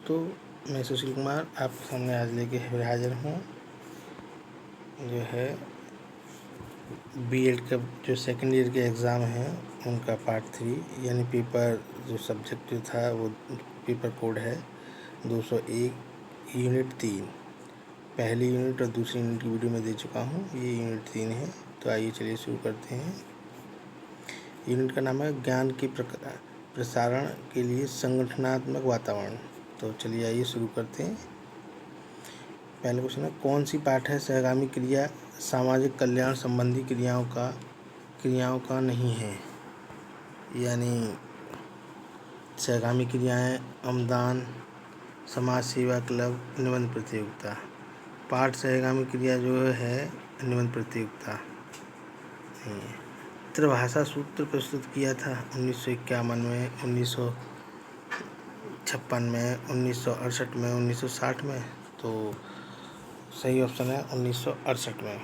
दोस्तों, मैं सुशील कुमार आपके सामने आज लेके हाजिर हूँ। जो है बीएड का जो सेकेंड ईयर के एग्ज़ाम हैं उनका पार्ट 3 यानी पेपर जो सब्जेक्ट जो था वो पेपर कोड है 201 यूनिट 3। पहली यूनिट और दूसरी यूनिट की वीडियो में दे चुका हूँ। ये यूनिट 3 है। तो आइए चलिए शुरू करते हैं। यूनिट का नाम है ज्ञान के प्रसारण के लिए संगठनात्मक वातावरण। तो चलिए आइए शुरू करते हैं। पहला क्वेश्चन है, कौन सी पाठ है सहगामी क्रिया सामाजिक कल्याण संबंधी क्रियाओं का नहीं है। यानी सहगामी क्रियाएं अमदान, समाज सेवा क्लब, निबंध प्रतियोगिता। पाठ सहगामी क्रिया जो है निबंध प्रतियोगिता नहीं है। त्रिभाषा सूत्र प्रस्तुत किया था 1951 में, 1956 में, 1968 में, 1960 में। तो सही ऑप्शन है 1968 में।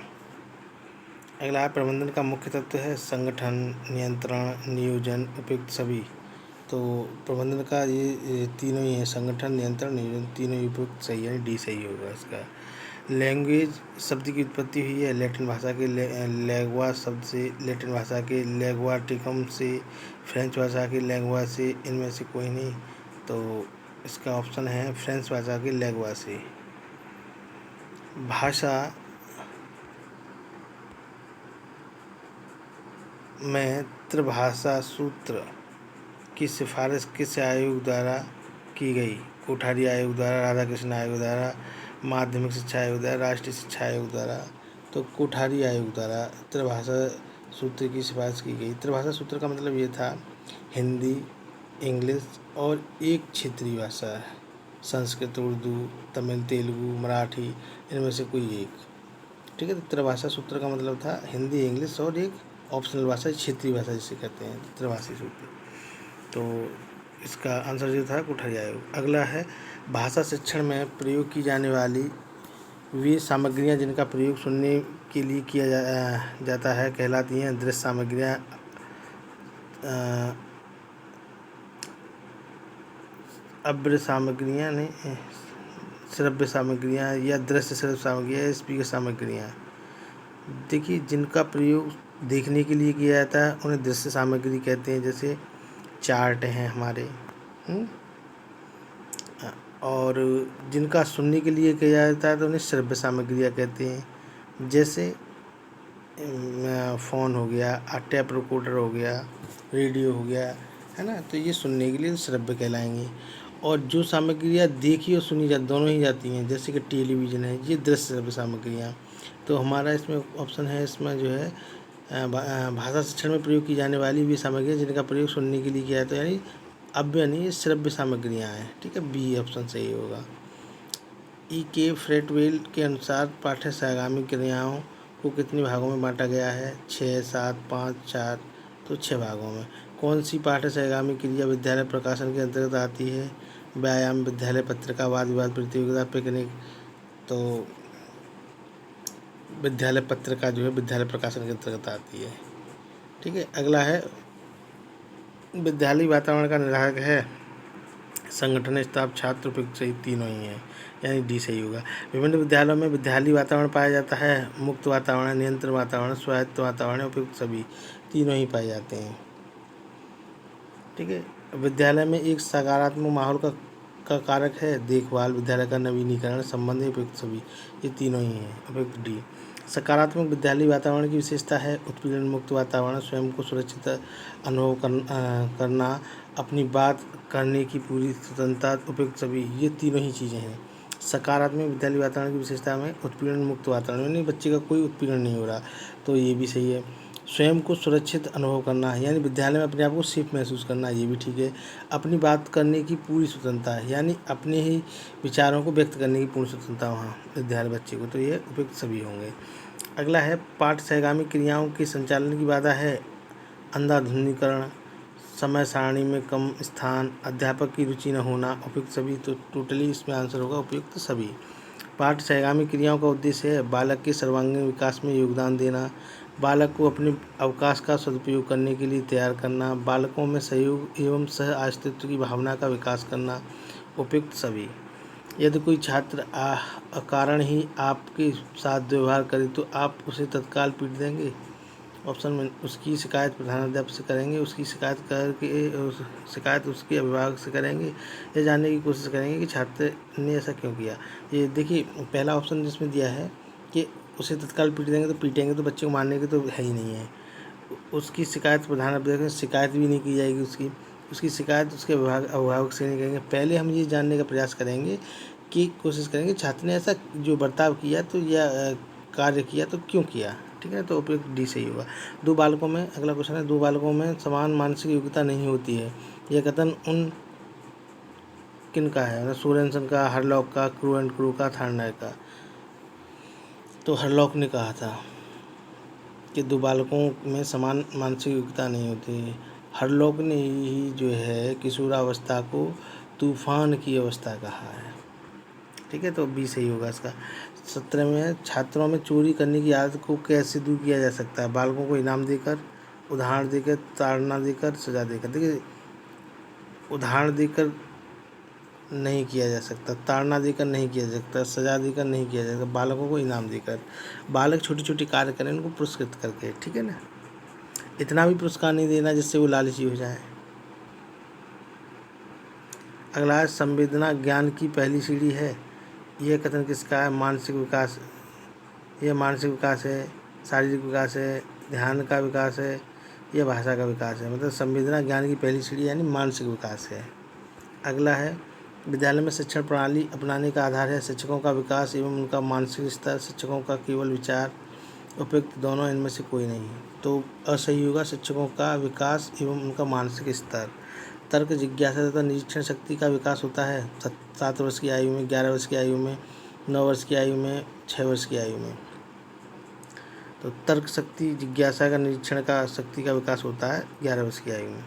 अगला प्रबंधन का मुख्य तत्व है संगठन, नियंत्रण, नियोजन, उपयुक्त सभी। तो प्रबंधन का ये तीनों ही है, संगठन, नियंत्रण, नियोजन, तीनों ही उपयुक्त सही है। डी सही होगा इसका। लैंग्वेज शब्द की उत्पत्ति हुई है लैटिन भाषा के लैंग्वा शब्द से, लैटिन भाषा के लैंग्वाटिकम से, फ्रेंच भाषा के लैंग्वा से। इनमें से कोई नहीं। तो इसका ऑप्शन है फ्रेंच भाषा के लैंग्वा से। भाषा में त्रिभाषा सूत्र की सिफारिश किस आयोग द्वारा की गई। कोठारी आयोग द्वारा, राधाकृष्ण आयोग द्वारा, माध्यमिक शिक्षा आयोग द्वारा, राष्ट्रीय शिक्षा आयोग द्वारा। तो कोठारी आयोग द्वारा त्रिभाषा सूत्र की सिफारिश की गई। त्रिभाषा सूत्र का मतलब ये था हिंदी, इंग्लिश और एक क्षेत्रीय भाषा, संस्कृत, उर्दू, तमिल, तेलुगु, मराठी, इनमें से कोई एक। ठीक है। तो त्रिभाषा सूत्र का मतलब था हिंदी, इंग्लिश और एक ऑप्शनल भाषा, क्षेत्रीय भाषा जिसे कहते हैं, त्रिभाषी सूत्र। तो इसका आंसर जो था कोठारी आयोग। अगला है, भाषा शिक्षण में प्रयोग की जाने वाली वे सामग्रियां जिनका प्रयोग सुनने के लिए किया जाता है कहलाती हैं दृश्य सामग्रियां। अब्र सामग्रियां नहीं, श्रव्य सामग्रियां या दृश्य श्रव्य सामग्रियां, स्पीकर सामग्रियां। देखिए, जिनका प्रयोग देखने के लिए किया जाता है उन्हें दृश्य सामग्री कहते हैं। जैसे चार्ट हैं हमारे, और जिनका सुनने के लिए किया जाता है तो उन्हें श्रव्य सामग्रियाँ कहते हैं। जैसे फ़ोन हो गया, टेप रिकॉर्डर हो गया, रेडियो हो गया, है ना। तो ये सुनने के लिए श्रव्य कहलाएंगे। और जो सामग्रियाँ देखी और सुनी दोनों ही जाती हैं, जैसे कि टेलीविज़न है, ये दृश्य श्रव्य सामग्रियाँ। तो हमारा इसमें ऑप्शन है, इसमें जो है भाषा शिक्षण में प्रयोग की जाने वाली वे सामग्रियाँ जिनका प्रयोग सुनने के लिए किया जाता है, यानी अव्यय नहीं, श्रव्य सामग्रियाँ हैं। ठीक है, बी ऑप्शन सही होगा। ई के फ्रेटवेल के अनुसार पाठ्य सहगामी क्रियाओं को कितने भागों में बांटा गया है। 6, 7, 5, 4। तो 6 भागों में। कौन सी पाठ्य सहगामी क्रिया विद्यालय प्रकाशन के अंतर्गत आती है। व्यायाम, विद्यालय पत्रिका, वाद विवाद प्रतियोगिता, पिकनिक। तो विद्यालय पत्रिका जो है विद्यालय प्रकाशन के अंतर्गत आती है। ठीक है। अगला है, विद्यालय वातावरण का निर्धारक है संगठन, स्टाफ, छात्र, उपयुक्त सही, तीनों ही हैं, यानी डी सही होगा। विभिन्न विद्यालयों में विद्यालय वातावरण पाया जाता है मुक्त वातावरण, नियंत्रण वातावरण, स्वायत्त वातावरण, उपयुक्त सभी, तीनों ही पाए जाते हैं। ठीक है। विद्यालय में एक सकारात्मक माहौल का कारक है देखभाल, विद्यालय का नवीनीकरण, संबंध, उपयुक्त सभी, ये तीनों ही हैं, उपयुक्त डी। सकारात्मक विद्यालय वातावरण की विशेषता है उत्पीड़न मुक्त वातावरण, स्वयं को सुरक्षित अनुभव करना, अपनी बात करने की पूरी स्वतंत्रता, उपयुक्त सभी, ये तीनों ही चीज़ें हैं। सकारात्मक विद्यालय वातावरण की विशेषता में उत्पीड़न मुक्त वातावरण, यानी बच्चे का कोई उत्पीड़न नहीं हो रहा, तो ये भी सही है। स्वयं को सुरक्षित अनुभव करना, यानी विद्यालय में अपने आप को सेफ महसूस करना, ये भी ठीक है। अपनी बात करने की पूरी स्वतंत्रता है, यानी अपने ही विचारों को व्यक्त करने की पूर्ण स्वतंत्रता वहाँ विद्यालय बच्चे को, तो ये उपयुक्त सभी होंगे। अगला है, पाठ सहगामी क्रियाओं के संचालन की बाधा है अंधाधुंधीकरण, समय सारणी में कम स्थान, अध्यापक की रुचि न होना, उपयुक्त सभी। तो टोटली इसमें आंसर होगा उपयुक्त सभी। पाठ सहगामी क्रियाओं का उद्देश्य है बालक के सर्वांगीण विकास में योगदान देना, बालक को अपने अवकाश का सदुपयोग करने के लिए तैयार करना, बालकों में सहयोग एवं सह अस्तित्व की भावना का विकास करना, उपयुक्त सभी। यदि कोई छात्र अकारण ही आपके साथ व्यवहार करे तो आप उसे तत्काल पीट देंगे। ऑप्शन में उसकी शिकायत प्रधानाध्यापक से करेंगे, उसकी शिकायत उसके अभिभावक से करेंगे, ये जानने की कोशिश करेंगे कि छात्र ने ऐसा क्यों किया। ये देखिए पहला ऑप्शन जिसमें दिया है कि उसे तत्काल पीट देंगे, तो पीटेंगे तो बच्चे को मारने की तो है ही नहीं है। उसकी शिकायत प्रधानाध्यापक से शिकायत भी नहीं की जाएगी, उसकी शिकायत उसके अभिभावक से नहीं करेंगे। पहले हम ये जानने का प्रयास करेंगे कि कोशिश करेंगे छात्र ने ऐसा जो बर्ताव किया तो या कार्य किया तो क्यों किया। ठीक है, तो उपयुक्त डी सही होगा। दो बालकों में, अगला क्वेश्चन है, दो बालकों में समान मानसिक योग्यता नहीं होती है, यह कथन उन किन का है? सोरेनसन का, हरलॉक का, क्रू एंड क्रू का, थार्नर का। तो हरलॉक ने कहा था कि दो बालकों में समान मानसिक योग्यता नहीं होती। हरलॉक ने ही जो है किशोरावस्था को तूफान की अवस्था कहा है। ठीक है, तो बी सही होगा इसका। 17 में, छात्रों में चोरी करने की आदत को कैसे दूर किया जा सकता है? बालकों को इनाम देकर, उदाहरण देकर, ताड़ना देकर, सजा देकर। देखिए उदाहरण देकर नहीं किया जा सकता, ताड़ना देकर नहीं किया जा सकता, सजा देकर नहीं किया जा सकता, बालकों को इनाम देकर। बालक छोटी छोटी कार्य करें उनको पुरस्कृत करके। ठीक है ना, इतना भी पुरस्कार नहीं देना जिससे वो लालची हो जाए। अगला है, संवेदना ज्ञान की पहली सीढ़ी है, यह कथन किसका है? मानसिक विकास, यह मानसिक विकास है, शारीरिक विकास है, ध्यान का विकास है, यह भाषा का विकास है। मतलब संवेदना ज्ञान की पहली सीढ़ी यानी मानसिक विकास है। अगला है, विद्यालय में शिक्षण प्रणाली अपनाने का आधार है शिक्षकों का विकास एवं उनका मानसिक स्तर, शिक्षकों का केवल विचार। उपयुक्त दोनों, इनमें से कोई नहीं। तो असही होगा, शिक्षकों का विकास एवं उनका मानसिक स्तर। तर्क, जिज्ञासा तथा निरीक्षण शक्ति का विकास होता है 7 वर्ष की आयु में, 11 वर्ष की आयु में, 9 वर्ष की आयु में, 6 वर्ष की आयु में। तो तर्क शक्ति, जिज्ञासा का, निरीक्षण का शक्ति का विकास होता है 11 वर्ष की आयु में।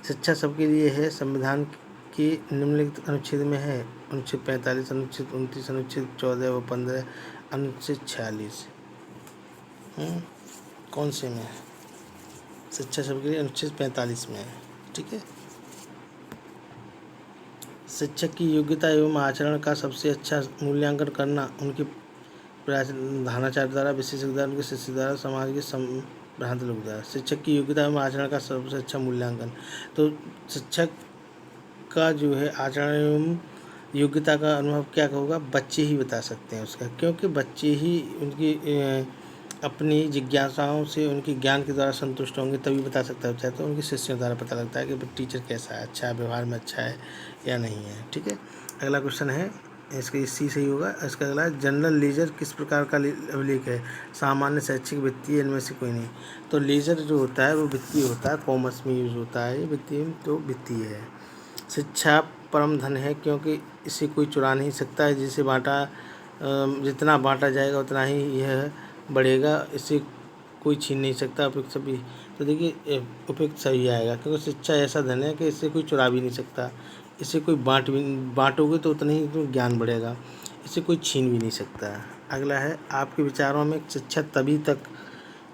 शिक्षा सबके लिए है संविधान के निम्नलिखित अनुच्छेद में है? अनुच्छेद 45, अनुच्छेद 29, अनुच्छेद 14 व 15, अनुच्छेद 46। कौन से में है? शिक्षा सबके लिए अनुच्छेद 45 में है। ठीक है, शिक्षक की योग्यता एवं आचरण का सबसे अच्छा मूल्यांकन करना उनके प्रधानाचार्य द्वारा, विशेषज्ञ द्वारा, उनके शिष्य द्वारा, समाज के संभ्रांत लोग द्वारा। शिक्षक की योग्यता एवं आचरण का सबसे अच्छा मूल्यांकन, तो शिक्षक का जो है आचरण एवं योग्यता का अनुभव क्या होगा? बच्चे ही बता सकते हैं उसका, क्योंकि बच्चे ही उनकी अपनी जिज्ञासाओं से, उनके ज्ञान के द्वारा संतुष्ट होंगे तभी बता सकता है बच्चा। तो उनके शिष्यों द्वारा पता लगता है कि टीचर कैसा है, अच्छा है, व्यवहार में अच्छा है या नहीं है। ठीक है, अगला क्वेश्चन है, इसका सी सही होगा। इसका अगला है, जनरल लेजर किस प्रकार का अभिलेख है? सामान्य, शैक्षिक, वित्तीय, इनमें से कोई नहीं। तो लेजर जो होता है वो वित्तीय होता है, कॉमर्स में यूज होता है, ये वित्तीय, तो वित्तीय है। शिक्षा परम धन है क्योंकि इसे कोई चुरा नहीं सकता है, जिसे जितना बांटा जाएगा उतना ही यह बढ़ेगा, इसे कोई छीन नहीं सकता। उपयुक्त सभी, तो देखिए उपयुक्त सही आएगा, क्योंकि शिक्षा ऐसा धन है कि इसे कोई चुरा भी नहीं सकता, इसे कोई बांटोगे तो उतना ही तो ज्ञान बढ़ेगा, इसे कोई छीन भी नहीं सकता। अगला है, आपके विचारों में शिक्षा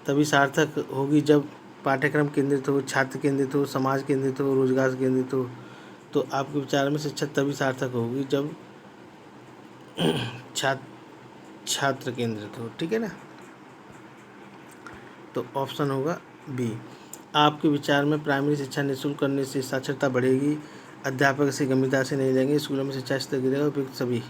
तभी सार्थक होगी जब पाठ्यक्रम केंद्रित हो, छात्र केंद्रित हो, समाज केंद्रित हो, रोजगार केंद्रित हो। तो आपके विचार में शिक्षा तभी सार्थक होगी जब छात्र केंद्रित हो। ठीक है ना, तो ऑप्शन होगा बी। आपके विचार में प्राइमरी शिक्षा निःशुल्क करने से साक्षरता बढ़ेगी, अध्यापक इसे गंभीरता से नहीं लेंगे, स्कूलों में शिक्षा स्तर गिरेगा, उपयुक्त सभी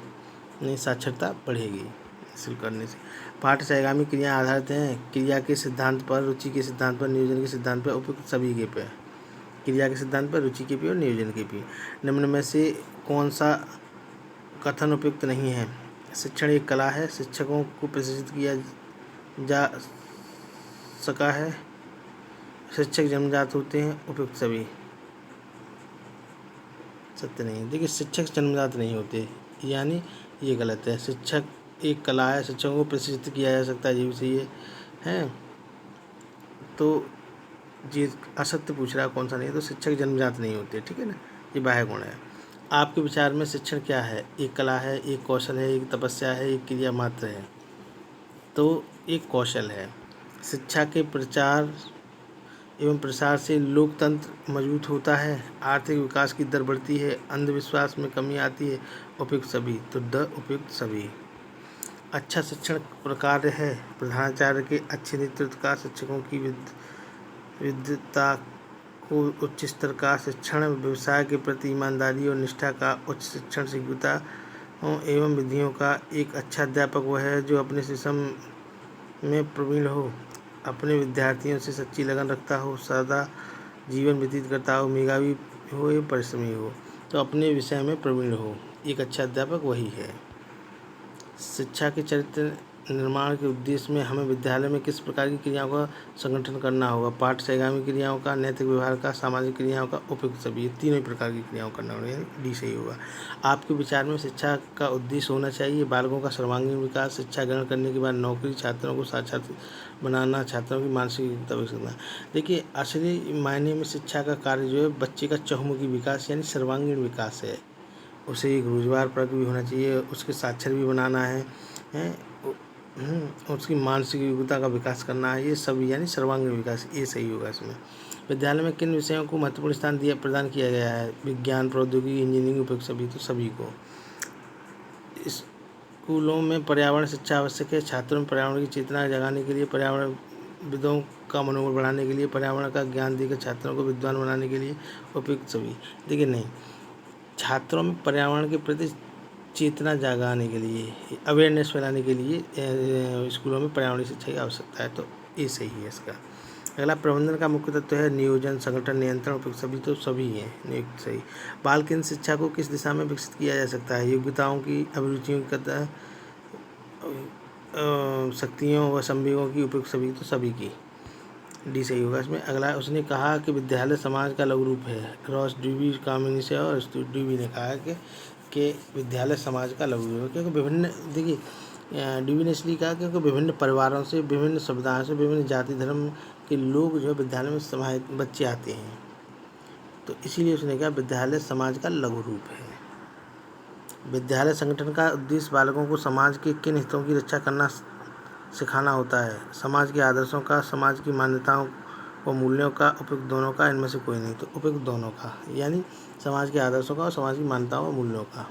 नहीं, साक्षरता बढ़ेगी निःशुल्क करने से। पाठ सहगामी क्रिया आधारित हैं, क्रिया के सिद्धांत पर, रुचि के सिद्धांत पर, नियोजन के सिद्धांत पर, उपयुक्त सभी के पे। क्रिया के सिद्धांत पर, रुचि के पे और नियोजन के पे। निम्न में से कौन सा कथन उपयुक्त नहीं है? शिक्षण एक कला है, शिक्षकों को प्रशिक्षित किया जा सका है, शिक्षक जन्मजात होते हैं, उपयुक्त सभी। सत्य नहीं। देखिए शिक्षक जन्मजात नहीं होते, यानी ये गलत है। शिक्षक एक कला है, शिक्षकों को प्रशिक्षित किया जा सकता है, ये भी सही है। तो ये असत्य पूछ रहा है, कौन सा नहीं है? तो शिक्षक जन्मजात नहीं होते। ठीक है ना, ये बाह्य गुण है। आपके विचार में शिक्षण क्या है? एक कला है, एक कौशल है, एक तपस्या है, एक क्रिया मात्र है। तो एक कौशल है। शिक्षा के प्रचार एवं प्रसार से लोकतंत्र मजबूत होता है, आर्थिक विकास की दर बढ़ती है, अंधविश्वास में कमी आती है। उपयुक्त सभी, तो द उपयुक्त सभी। अच्छा शिक्षण प्रकार है प्रधानाचार्य के अच्छे नेतृत्व का, शिक्षकों की विद्वता को उच्च स्तर का शिक्षण, व्यवसाय के प्रति ईमानदारी और निष्ठा का उच्च शिक्षण, शीघ्रता एवं विधियों का। एक अच्छा अध्यापक वह है जो अपने शिक्षण में प्रवीण हो, अपने विद्यार्थियों से सच्ची लगन रखता हो, सादा जीवन व्यतीत करता हो, मेधावी हो या परिश्रमी हो, तो अपने विषय में प्रवीण हो। एक अच्छा अध्यापक वही है। शिक्षा के चरित्र निर्माण के उद्देश्य में हमें विद्यालय में किस प्रकार की क्रियाओं का संगठन करना होगा? पाठ से आगामी क्रियाओं का, नैतिक व्यवहार का, सामाजिक क्रियाओं का, उपयुक्त सभी। ये तीनों ही प्रकार की क्रियाओं करना होगा, यानी डी सही होगा। आपके विचार में शिक्षा का उद्देश्य होना चाहिए बालकों का सर्वांगीण विकास, शिक्षा ग्रहण करने के बाद नौकरी, छात्रों को साक्षात बनाना, छात्रों की मानसिक योग्यता विकसित करना। देखिए, असली मायने में शिक्षा का कार्य जो है बच्चे का चहुमुखी विकास यानी सर्वांगीण विकास है। उसे एक रोजगार परक भी होना चाहिए, उसके साक्षर भी बनाना है, उसकी मानसिक योग्यता का विकास करना है, ये सभी यानी सर्वांगीण विकास, ये सही होगा इसमें। विद्यालय में किन विषयों को महत्वपूर्ण स्थान प्रदान किया गया है? विज्ञान, प्रौद्योगिकी, इंजीनियरिंग, उपयुक्त सभी, तो सभी को। स्कूलों में पर्यावरण शिक्षा आवश्यक है, छात्रों में पर्यावरण की चेतना जगाने के लिए, पर्यावरणविदों का मनोबल बढ़ाने के लिए, पर्यावरण का ज्ञान देकर छात्रों को विद्वान बनाने के लिए, उपयुक्त सभी। देखिए नहीं, छात्रों में पर्यावरण के प्रति चेतना जगाने के लिए, अवेयरनेस फैलाने के लिए स्कूलों में पर्यावरण शिक्षा की आवश्यकता है, तो ये सही है इसका। अगला, प्रबंधन का मुख्य तत्व है नियोजन, संगठन, नियंत्रण, उपयुक्त सभी, तो सभी हैं, नियुक्त सही। बाल केंद्र शिक्षा को किस दिशा में विकसित किया जा सकता है? योग्यताओं की, अभिरुचियों की, शक्तियों व संवेगों की, उपयुक्त सभी, तो सभी की, डी सही होगा इसमें। अगला, उसने कहा कि विद्यालय समाज का लघु रूप है। रॉस ड्यूबी कामिनी से और ड्यूबी ने कहा कि विद्यालय समाज का लघु रूप है, क्योंकि विभिन्न, देखिए ड्यूबी ने इसलिए कहा क्योंकि विभिन्न परिवारों से, विभिन्न समुदायों से, विभिन्न जाति धर्म के लोग जो है विद्यालय में समाहित बच्चे आते हैं, तो इसीलिए उसने कहा विद्यालय समाज का लघु रूप है। विद्यालय संगठन का उद्देश्य बालकों को समाज के किन हितों की रक्षा करना सिखाना होता है? समाज के आदर्शों का, समाज की मान्यताओं व मूल्यों का, उपयुक्त दोनों का, इनमें से कोई नहीं, तो उपयुक्त दोनों का, यानी समाज के आदर्शों का और समाज की मान्यताओं व मूल्यों का।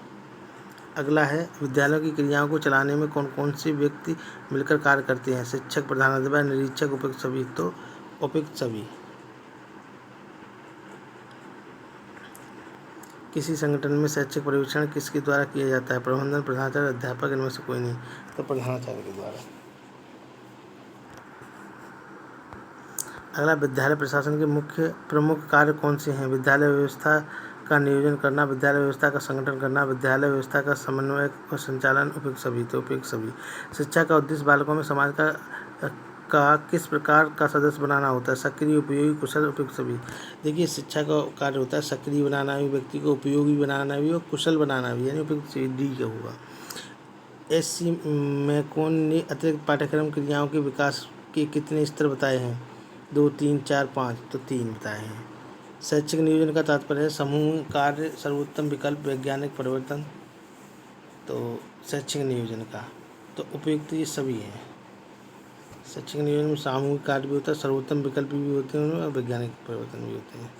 अगला है, विद्यालयों की क्रियाओं को चलाने में कौन कौन से व्यक्ति मिलकर कार्य करते हैं? शिक्षक, प्रधानाध्यापक, निरीक्षक, उपयुक्त सभी, तो उपयुक्त सभी। किसी संगठन में शैक्षिक पर्यवेक्षण किसके द्वारा किया जाता है? प्रबंधन, प्रधानाचार्य, अध्यापक, इनमें से कोई नहीं, तो प्रधानाचार्य के द्वारा। अगला, विद्यालय प्रशासन के मुख्य प्रमुख कार्य कौन से हैं? विद्यालय व्यवस्था का नियोजन करना, विद्यालय व्यवस्था का संगठन करना, विद्यालय व्यवस्था का समन्वय और संचालन, उपयुक्त सभी, तो उपयुक्त सभी। शिक्षा का उद्देश्य बालकों में समाज का किस प्रकार का सदस्य बनाना होता है? सक्रिय, उपयोगी, कुशल, उपयुक्त सभी। देखिए, शिक्षा का कार्य होता है सक्रिय बनाना भी, व्यक्ति को उपयोगी बनाना भी और कुशल बनाना भी, यानी उपयुक्त सभी, डी का होगा। एस.सी. मैकोन ने अतिरिक्त पाठ्यक्रम क्रियाओं के विकास के कितने स्तर बताए हैं? 2, 3, 4, 5, तो 3 बताए हैं। शैक्षिक नियोजन का तात्पर्य है समूह कार्य, सर्वोत्तम विकल्प, वैज्ञानिक परिवर्तन, तो शैक्षिक नियोजन का, तो उपयुक्त ये सभी हैं। शैक्षिक नियोजन में सामूहिक कार्य भी होता है, सर्वोत्तम विकल्प भी होते हैं और वैज्ञानिक परिवर्तन भी होते हैं।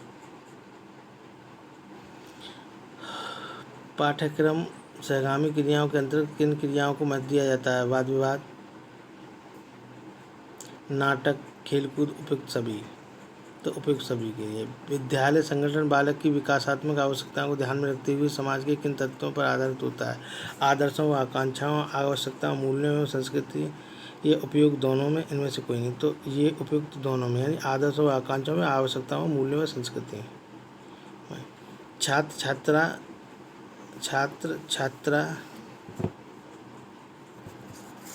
पाठ्यक्रम सहगामी क्रियाओं के अंतर्गत किन क्रियाओं को महत्व दिया जाता है? वाद विवाद, नाटक, खेलकूद, उपयुक्त सभी, तो उपयुक्त सभी के लिए। विद्यालय संगठन बालक की विकासात्मक आवश्यकताओं को ध्यान में रखते हुए समाज के किन तत्वों पर आधारित होता है? आदर्शों, आकांक्षाओं, आवश्यकताओं, मूल्यों एवं संस्कृति, ये उपयुक्त दोनों में, इनमें से कोई नहीं, तो ये उपयुक्त दोनों में, यानी आदर्शों, आकांक्षाओं में, आवश्यकताओं, मूल्यों व संस्कृति। छात्र छात्रा छात्र छात्रा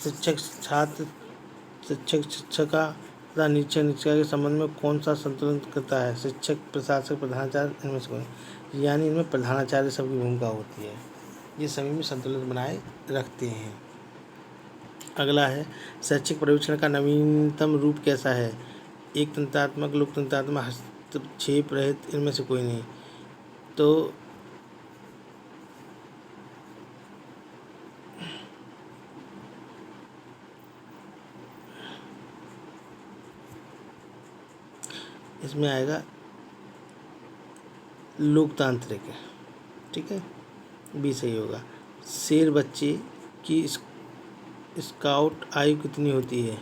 शिक्षक छात्र, शिक्षक शिक्षिका तथा निरीक्षक निरीक्षिका के संबंध में कौन सा संतुलन करता है? शिक्षक, प्रशासक, प्रधानाचार्य, इनमें से कोई, यानी इनमें प्रधानाचार्य सबकी भूमिका होती है, ये सभी में संतुलन बनाए रखते हैं। अगला है, शैक्षिक पर्यवेक्षण का नवीनतम रूप कैसा है? एक तंत्रात्मक, लोकतंत्रात्मक, हस्तक्षेप रहित, इनमें से कोई नहीं, तो इसमें आएगा लोकतांत्रिक, ठीक है, बी सही होगा। शेर बच्चे की स्काउट आयु कितनी होती है?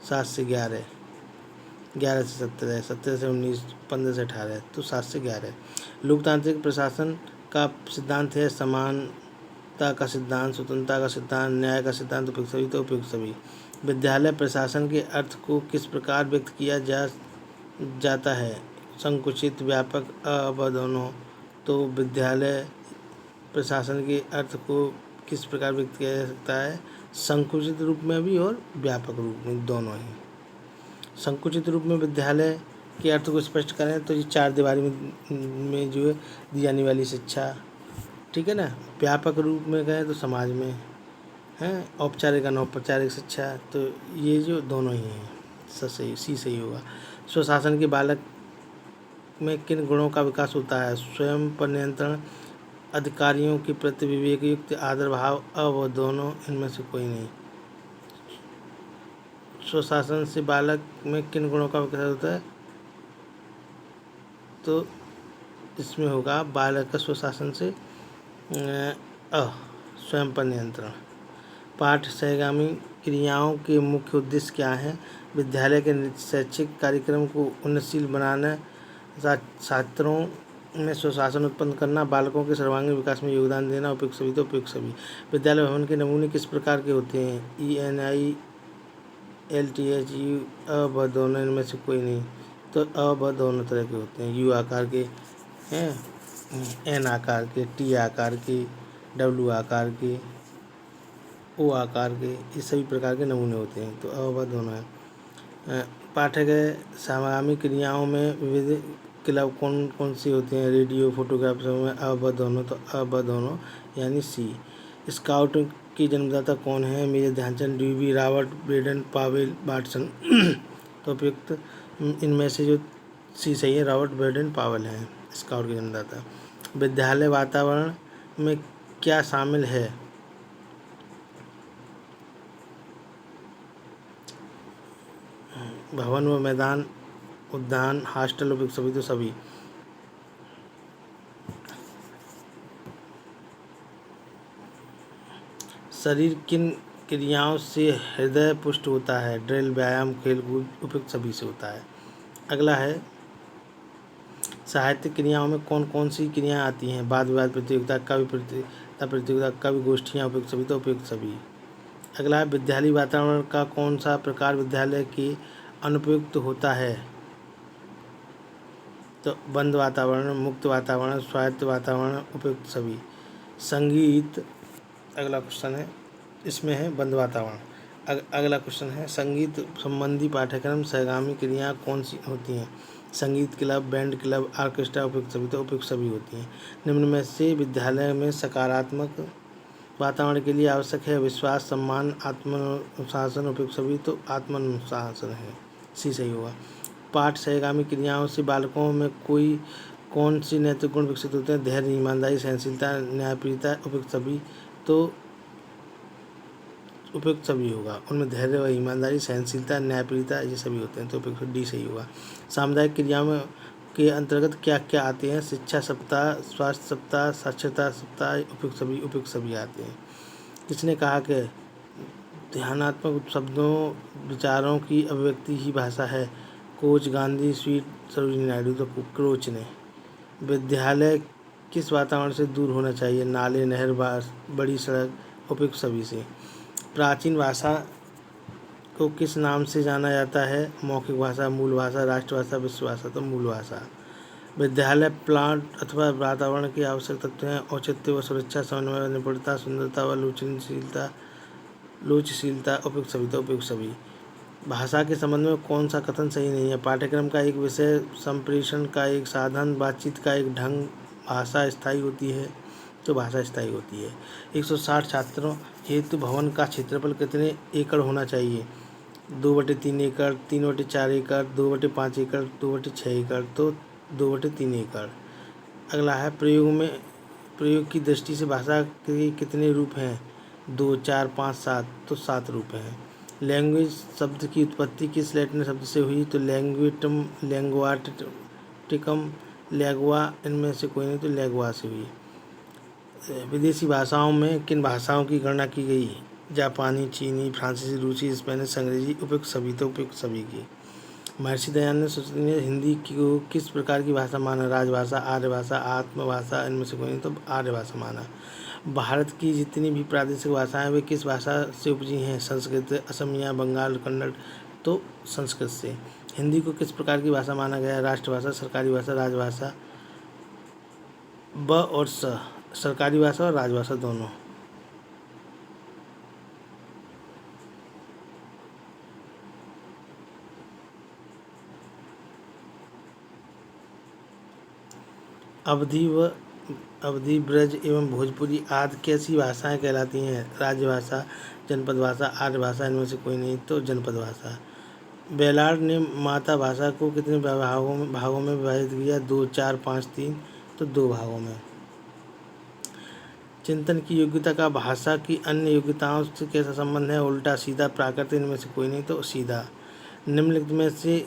7 से 11, 11 से 17, 17 से 19, 15 से 18, तो 7 से 11। लोकतांत्रिक प्रशासन का सिद्धांत है समानता का सिद्धांत, स्वतंत्रता का सिद्धांत, न्याय का सिद्धांत, उपयुक्त सभी, तो उपयुक्त सभी। विद्यालय प्रशासन के अर्थ को किस प्रकार व्यक्त किया जाता है? संकुचित, व्यापक, अवधानो। तो विद्यालय प्रशासन के अर्थ को किस प्रकार व्यक्त किया जा सकता है? संकुचित रूप में भी और व्यापक रूप में, दोनों ही। संकुचित रूप में विद्यालय के अर्थ को स्पष्ट करें तो ये 4 दीवारी में जो है दी जाने वाली शिक्षा, ठीक है ना। व्यापक रूप में कहें तो समाज में है, औपचारिक अनौपचारिक शिक्षा, तो ये जो दोनों ही हैं, सही, सी सही होगा। स्वशासन के बालक में किन गुणों का विकास होता है? स्वयं पर नियंत्रण, अधिकारियों के प्रति विवेक युक्त आदर भाव, अवधानो, इनमें से कोई नहीं। स्वशासन से बालक में किन गुणों का विकास होता है? तो इसमें होगा बालक का स्वशासन से स्वयं पर नियंत्रण। पाठ सहगामी क्रियाओं के मुख्य उद्देश्य क्या हैं? विद्यालय के शैक्षिक कार्यक्रम को उन्नतशील बनाना, छात्रों में स्वशासन उत्पन्न करना, बालकों के सर्वांगीण विकास में योगदान देना, उपयुक्त सभी, तो उपयुक्त सभी। विद्यालय भवन के नमूने किस प्रकार के होते हैं? ENI, LTHU, अ दोनों, इनमें से कोई नहीं। तो अ दोनों तरह के होते हैं, U आकार के हैं, N आकार के, T आकार के, W आकार के, O आकार के, ये सभी प्रकार के नमूने होते हैं। तो अ दोनों है। पाठक समगामी क्रियाओं में विविध क्लब कौन कौन सी होती हैं? रेडियो, फोटोग्राफ में अ दोनों, तो अ दोनों यानी सी। स्काउट की जन्मदाता कौन है? Major Dhyanchand, DV, Robert Baden, Powell Watson. तो उपयुक्त इनमें से जो सी सही है, रॉबर्ट ब्रेडन पावेल हैं स्काउट के जन्मदाता। विद्यालय वातावरण में क्या शामिल है? भवन व मैदान, उद्यान, हॉस्टल, उपयुक्त सभी, तो सभी। शरीर किन क्रियाओं से हृदय पुष्ट होता है? ड्रिल, व्यायाम, खेलकूद, उपयुक्त सभी से होता है। अगला है साहित्यिक क्रियाओं में कौन कौन सी क्रियाएं आती हैं? वाद विवाद प्रतियोगिता, कवि प्रतियोगिता, कवि गोष्ठियाँ, उपयुक्त सभी, तो उपयुक्त सभी। अगला है विद्यालय वातावरण का कौन सा प्रकार विद्यालय के अनुपयुक्त होता है? तो बंद वातावरण, मुक्त वातावरण, स्वायत्त वातावरण, उपयुक्त सभी। संगीत, अगला क्वेश्चन है, इसमें है बंद वातावरण। अगला क्वेश्चन है संगीत संबंधी पाठ्यक्रम सहगामी क्रियाएं कौन सी होती हैं? संगीत क्लब, बैंड क्लब, ऑर्केस्ट्रा, उपयुक्त सभी, तो उपयुक्त सभी होती हैं। निम्न में से विद्यालय में सकारात्मक वातावरण के लिए आवश्यक है? विश्वास, सम्मान, आत्मानुशासन, उपयुक्त सभी, तो आत्मानुशासन है, सी सही होगा। पाठ सहगामी क्रियाओं से बालकों में कौन सी नैतिक गुण विकसित होते हैं? धैर्य, ईमानदारी, सहनशीलता, न्यायप्रियता, उपयुक्त सभी, तो उपयुक्त सभी होगा। उनमें धैर्य व ईमानदारी, सहनशीलता, न्यायप्रियता, ये सभी होते हैं, तो उपयुक्त डी सही होगा। सामुदायिक क्रियाओं में के अंतर्गत क्या क्या आते हैं? शिक्षा सप्ताह, स्वास्थ्य सप्ताह, साक्षरता सप्ताह, उपयुक्त सभी आते हैं। किसने कहा कि ध्यानात्मक शब्दों विचारों की अभिव्यक्ति ही भाषा है? कोच, गांधी, स्वीट, सरोजिनी नायडू, तो क्रोच ने। विद्यालय किस वातावरण से दूर होना चाहिए? नाले, नहर, बड़ी सड़क, उपयुक्त सभी से। प्राचीन भाषा को किस नाम से जाना जाता है? मौखिक भाषा, मूल भाषा, राष्ट्रभाषा, विश्व भाषा, तो मूल भाषा। विद्यालय प्लांट अथवा वातावरण के आवश्यक तत्व हैं? औचित्य व सुरक्षा, समन्वय, निपुणता, सुंदरता व लोचशीलता, उपयुक्त सभी, तो उपयुक्त सभी। भाषा के संबंध में कौन सा कथन सही नहीं है? पाठ्यक्रम का एक विषय, संप्रेषण का एक साधन, बातचीत का एक ढंग, भाषा स्थायी होती है, तो भाषा स्थायी होती है। 160 छात्रों हेतु भवन का क्षेत्रफल कितने एकड़ होना चाहिए? 2/3 एकड़, 3/4 एकड़, 2/5 एकड़, 2/6 एकड़, तो 2/3 एकड़। अगला है प्रयोग की दृष्टि से भाषा के कितने रूप हैं? 2, 4, 5, 7, तो 7 रूप हैं। लैंग्वेज शब्द की उत्पत्ति किस लैटिन शब्द से हुई? तो लैंग्विटम, लैंग्वाटिकम, लैग्वा, इनमें से कोई नहीं, तो लैग्वा से हुई। विदेशी भाषाओं में किन भाषाओं की गणना की गई? जापानी, चीनी, फ्रांसीसी, रूसी, स्पेनिश, अंग्रेजी, उपयुक्त सभी, तो उपयुक्त सभी की। महर्षि दयानंद सरस्वती ने हिंदी को किस प्रकार की भाषा माना? राजभाषा, आर्य भाषा, आत्मभाषा, इनमें से कोई नहीं, तो आर्य भाषा माना। भारत की जितनी भी प्रादेशिक भाषाएं वे किस भाषा से उपजी हैं? संस्कृत, असमिया, बंगाल, कन्नड़, तो संस्कृत से। हिंदी को किस प्रकार की भाषा माना गया? राष्ट्रभाषा, सरकारी भाषा, राजभाषा, ब और स, सरकारी भाषा और राजभाषा दोनों। अवधी, ब्रज एवं भोजपुरी आदि कैसी भाषाएं कहलाती हैं? राजभाषा, जनपद भाषा, आर्य भाषा, इनमें से कोई नहीं, तो जनपद भाषा। बेलार्ड ने माता भाषा को कितने भागों में विभाजित किया? 2, 4, 5, 3, तो 2 भागों में। चिंतन की योग्यता का भाषा की अन्य योग्यताओं से कैसा संबंध है? उल्टा, सीधा, प्राकृतिक, इनमें से कोई नहीं, तो सीधा। निम्नलिखित में से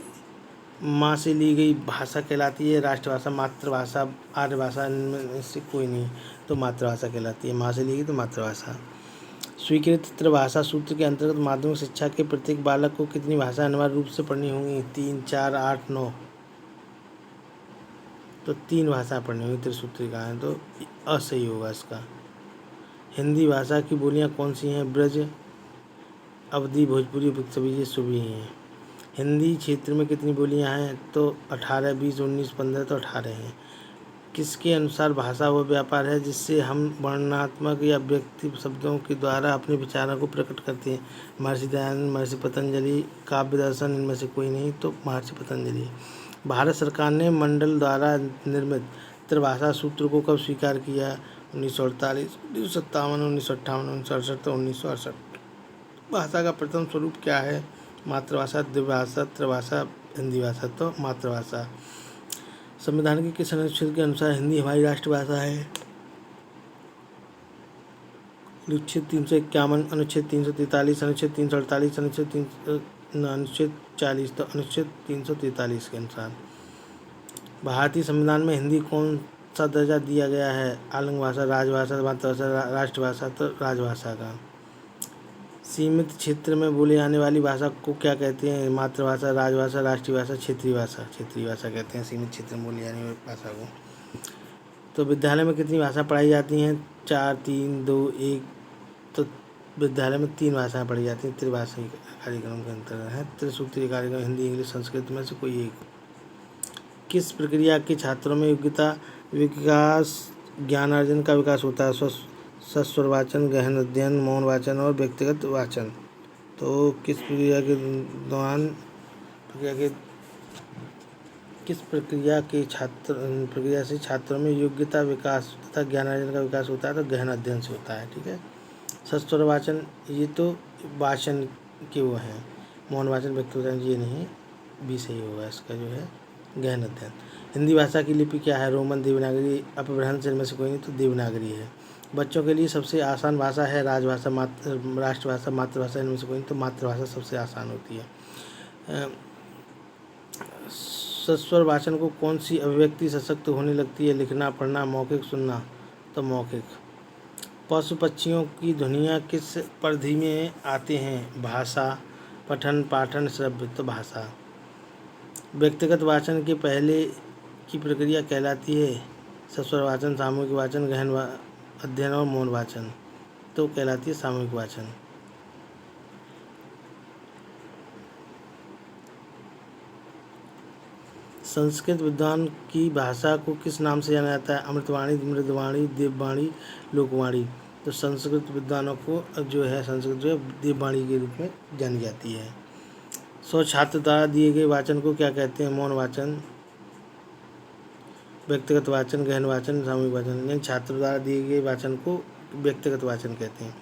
माँ से ली गई भाषा कहलाती है? राष्ट्रभाषा, मातृभाषा, आर्य भाषा, इनमें से कोई नहीं, तो मातृभाषा कहलाती है। माँ से ली गई तो मातृभाषा। स्वीकृत त्रिभाषा सूत्र के अंतर्गत माध्यमिक शिक्षा के प्रत्येक बालक को कितनी भाषा अनिवार्य रूप से पढ़नी होंगी? 3, 4, 8, 9, तो 3 भाषा पढ़नी होगी। त्रिसूत्री का है, तो असही होगा इसका। हिंदी भाषा की बोलियां कौन सी हैं? ब्रज, अवधी, भोजपुरी, उपयुक्त सभी, ये सभी हैं। हिंदी क्षेत्र में कितनी बोलियां हैं? तो 18, 20, 19, 15, तो 18 हैं। किसके अनुसार भाषा वह व्यापार है जिससे हम वर्णनात्मक या व्यक्ति शब्दों के द्वारा अपने विचारों को प्रकट करते हैं? महर्षि दयानंद, महर्षि पतंजलि, काव्य दर्शन, इनमें से कोई नहीं, तो महर्षि पतंजलि। भारत सरकार ने मंडल द्वारा निर्मित त्रिभाषा सूत्र को कब स्वीकार किया? 1948, 1957, 1958, 1968, तो 1968। भाषा का प्रथम स्वरूप क्या है? मातृभाषा, द्विभाषा, त्रिभाषा, हिंदी भाषा, तो मातृभाषा। संविधान के किस अनुच्छेद के अनुसार हिंदी हमारी राष्ट्रभाषा है? अनुच्छेद 351, अनुच्छेद 343, अनुच्छेद 348, अनुच्छेद 40, तो अनुच्छेद 343 के अनुसार। भारतीय संविधान में हिंदी कौन सा दर्जा दिया गया है? आलंग भाषा, राजभाषा, मातृभाषा, राष्ट्रभाषा, तो राजभाषा का। सीमित क्षेत्र में बोले जाने वाली भाषा को क्या कहते हैं? मातृभाषा, राजभाषा, राष्ट्रीय भाषा, क्षेत्रीय भाषा। क्षेत्रीय भाषा कहते हैं सीमित क्षेत्र में बोली जाने वाली भाषा को। तो विद्यालय में कितनी भाषा पढ़ाई जाती हैं? 4, 3, 2, 1, तो विद्यालय में 3 भाषाएं पढ़ी जाती हैं। त्रिभाषी कार्यक्रम के अंतर्गत है। त्रिसूत्री कार्यक्रम, हिंदी, इंग्लिश, संस्कृत में से कोई एक। किस प्रक्रिया के छात्रों में योग्यता विकास, ज्ञानार्जन का विकास होता है? सस्वर वाचन, गहन अध्ययन, मौन वाचन और व्यक्तिगत वाचन। तो किस प्रक्रिया से छात्रों में योग्यता विकास तथा ज्ञानार्जन का विकास होता है? तो गहन अध्ययन से होता है। ठीक है। सस्वर वाचन, ये तो वाचन के वो हैं। मौन वाचन, व्यक्तिगत वाचन, ये नहीं, भी सही होगा इसका जो है गहन अध्ययन। हिंदी भाषा की लिपि क्या है? रोमन, देवनागरी, अपभ्रंश, इनमें से कोई नहीं, तो देवनागरी है। बच्चों के लिए सबसे आसान भाषा है? राजभाषा, राष्ट्रभाषा, मातृभाषा, इनमें से कोई नहीं, तो मातृभाषा सबसे आसान होती है। सस्वर वाचन को कौन सी अभिव्यक्ति सशक्त होने लगती है? लिखना, पढ़ना, मौखिक, सुनना, तो मौखिक। पशु पक्षियों की ध्वनियाँ किस परिधि में आते हैं? भाषा, पठन, पाठन, श्रव्य, तो भाषा। व्यक्तिगत वाचन के पहले की प्रक्रिया कहलाती है? सस्वर वाचन, सामूहिक वाचन, गहन अध्ययन और मौन वाचन, तो कहलाती है सामूहिक वाचन। संस्कृत विद्वान की भाषा को किस नाम से जाना जाता है? अमृतवाणी, मृदवाणी, देववाणी, लोकवाणी। तो संस्कृत विद्वानों को जो है संस्कृत जो है देववाणी के रूप में जानी जाती है। 100 छात्र द्वारा दिए गए वाचन को क्या कहते हैं? मौन वाचन, व्यक्तिगत वाचन, गहन वाचन, सामूहिक वाचन। यानी छात्र द्वारा दिए गए वाचन को व्यक्तिगत वाचन कहते हैं।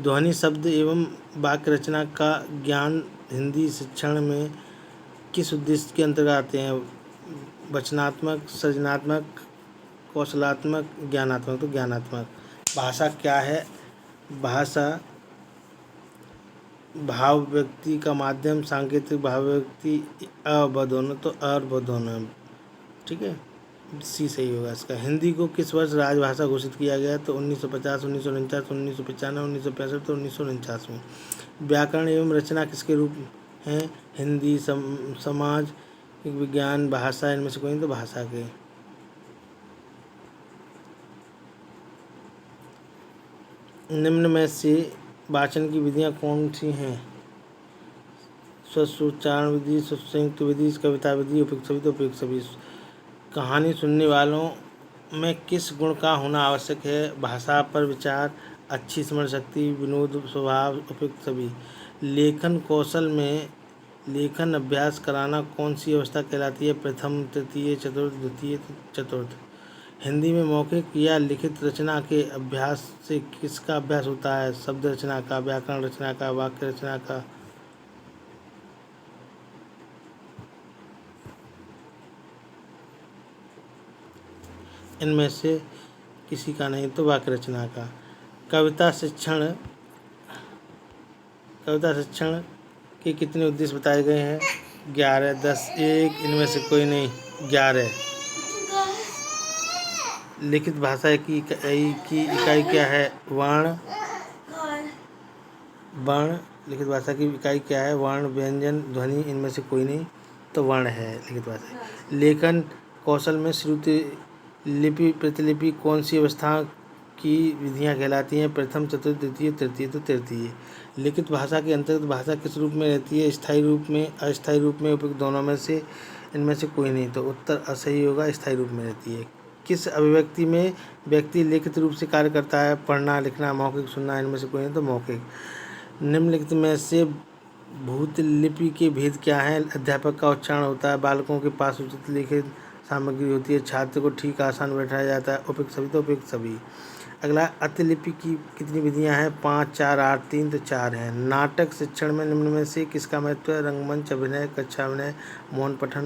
ध्वनि, शब्द एवं वाक्य रचना का ज्ञान हिंदी शिक्षण में किस उद्देश्य के अंतर्गत आते हैं? वचनात्मक, सृजनात्मक, कौशलात्मक, ज्ञानात्मक, तो ज्ञानात्मक। भाषा क्या है? भाषा भाव व्यक्ति का माध्यम, सांकेतिक भाव व्यक्ति, अवबद्ध होना, तो अवबद्ध होना। ठीक है, सी सही होगा इसका। हिंदी को किस वर्ष राजभाषा घोषित किया गया? तो 1950, 1949, 1995, 1965, तो 1949 में। व्याकरण एवं रचना किसके रूप हैं? हिंदी, समाज विज्ञान, भाषा, इनमें से कोई नहीं, तो भाषा के। निम्न में से वाचन की विधियाँ कौन सी हैं? स्वरोच्चारण विधि, संयुक्त विधि, कविता विधि, उपयुक्त सभी, तो उपयुक्त सभी। कहानी सुनने वालों में किस गुण का होना आवश्यक है? भाषा पर विचार, अच्छी स्मरण शक्ति, विनोद स्वभाव, उपयुक्त सभी। लेखन कौशल में लेखन अभ्यास कराना कौन सी अवस्था कहलाती है? प्रथम, तृतीय, चतुर्थ, द्वितीय, चतुर्थ। हिंदी में मौखिक या लिखित रचना के अभ्यास से किसका अभ्यास होता है? शब्द रचना का, व्याकरण रचना का, वाक्य रचना का। इनमें से किसी का नहीं, तो वाक्य रचना का। कविता शिक्षण के कितने उद्देश्य बताए गए हैं? 11, 10, 1, इनमें से कोई नहीं, 11। लिखित भाषा की इकाई क्या है? वर्ण। लिखित भाषा की इकाई क्या है? वर्ण, व्यंजन, ध्वनि, इनमें से कोई नहीं, तो वर्ण है लिखित भाषा। लेखन कौशल में श्रुति, लिपि, प्रतिलिपि कौन सी अवस्था की विधियाँ कहलाती हैं? प्रथम, चतुर्थ, द्वितीय, तृतीय, तो तृतीय। लिखित भाषा के अंतर्गत भाषा किस रूप में रहती है? स्थायी रूप में, अस्थायी रूप में, उपयुक्त दोनों में से, इनमें से कोई नहीं, तो उत्तर असही होगा, स्थायी रूप में रहती है। किस अभिव्यक्ति में व्यक्ति लिखित रूप से कार्य करता है? पढ़ना, लिखना, मौखिक, सुनना, इनमें से कोई नहीं, तो मौखिक। निम्नलिखित में से भूत लिपि के भेद क्या हैं? अध्यापक का उच्चारण होता है, बालकों के पास उचित लिखित सामग्री होती है, छात्र को ठीक आसान बैठाया जाता है, उपयुक्त सभी, तो उपयुक्त सभी। अगला, अतिलिपि की कितनी विधियां हैं? 5, 4, 8, 3, तो 4 हैं। नाटक शिक्षण में निम्न में से किसका महत्व है? रंगमंच, अभिनय, कक्षा अभिनय, मौन पठन।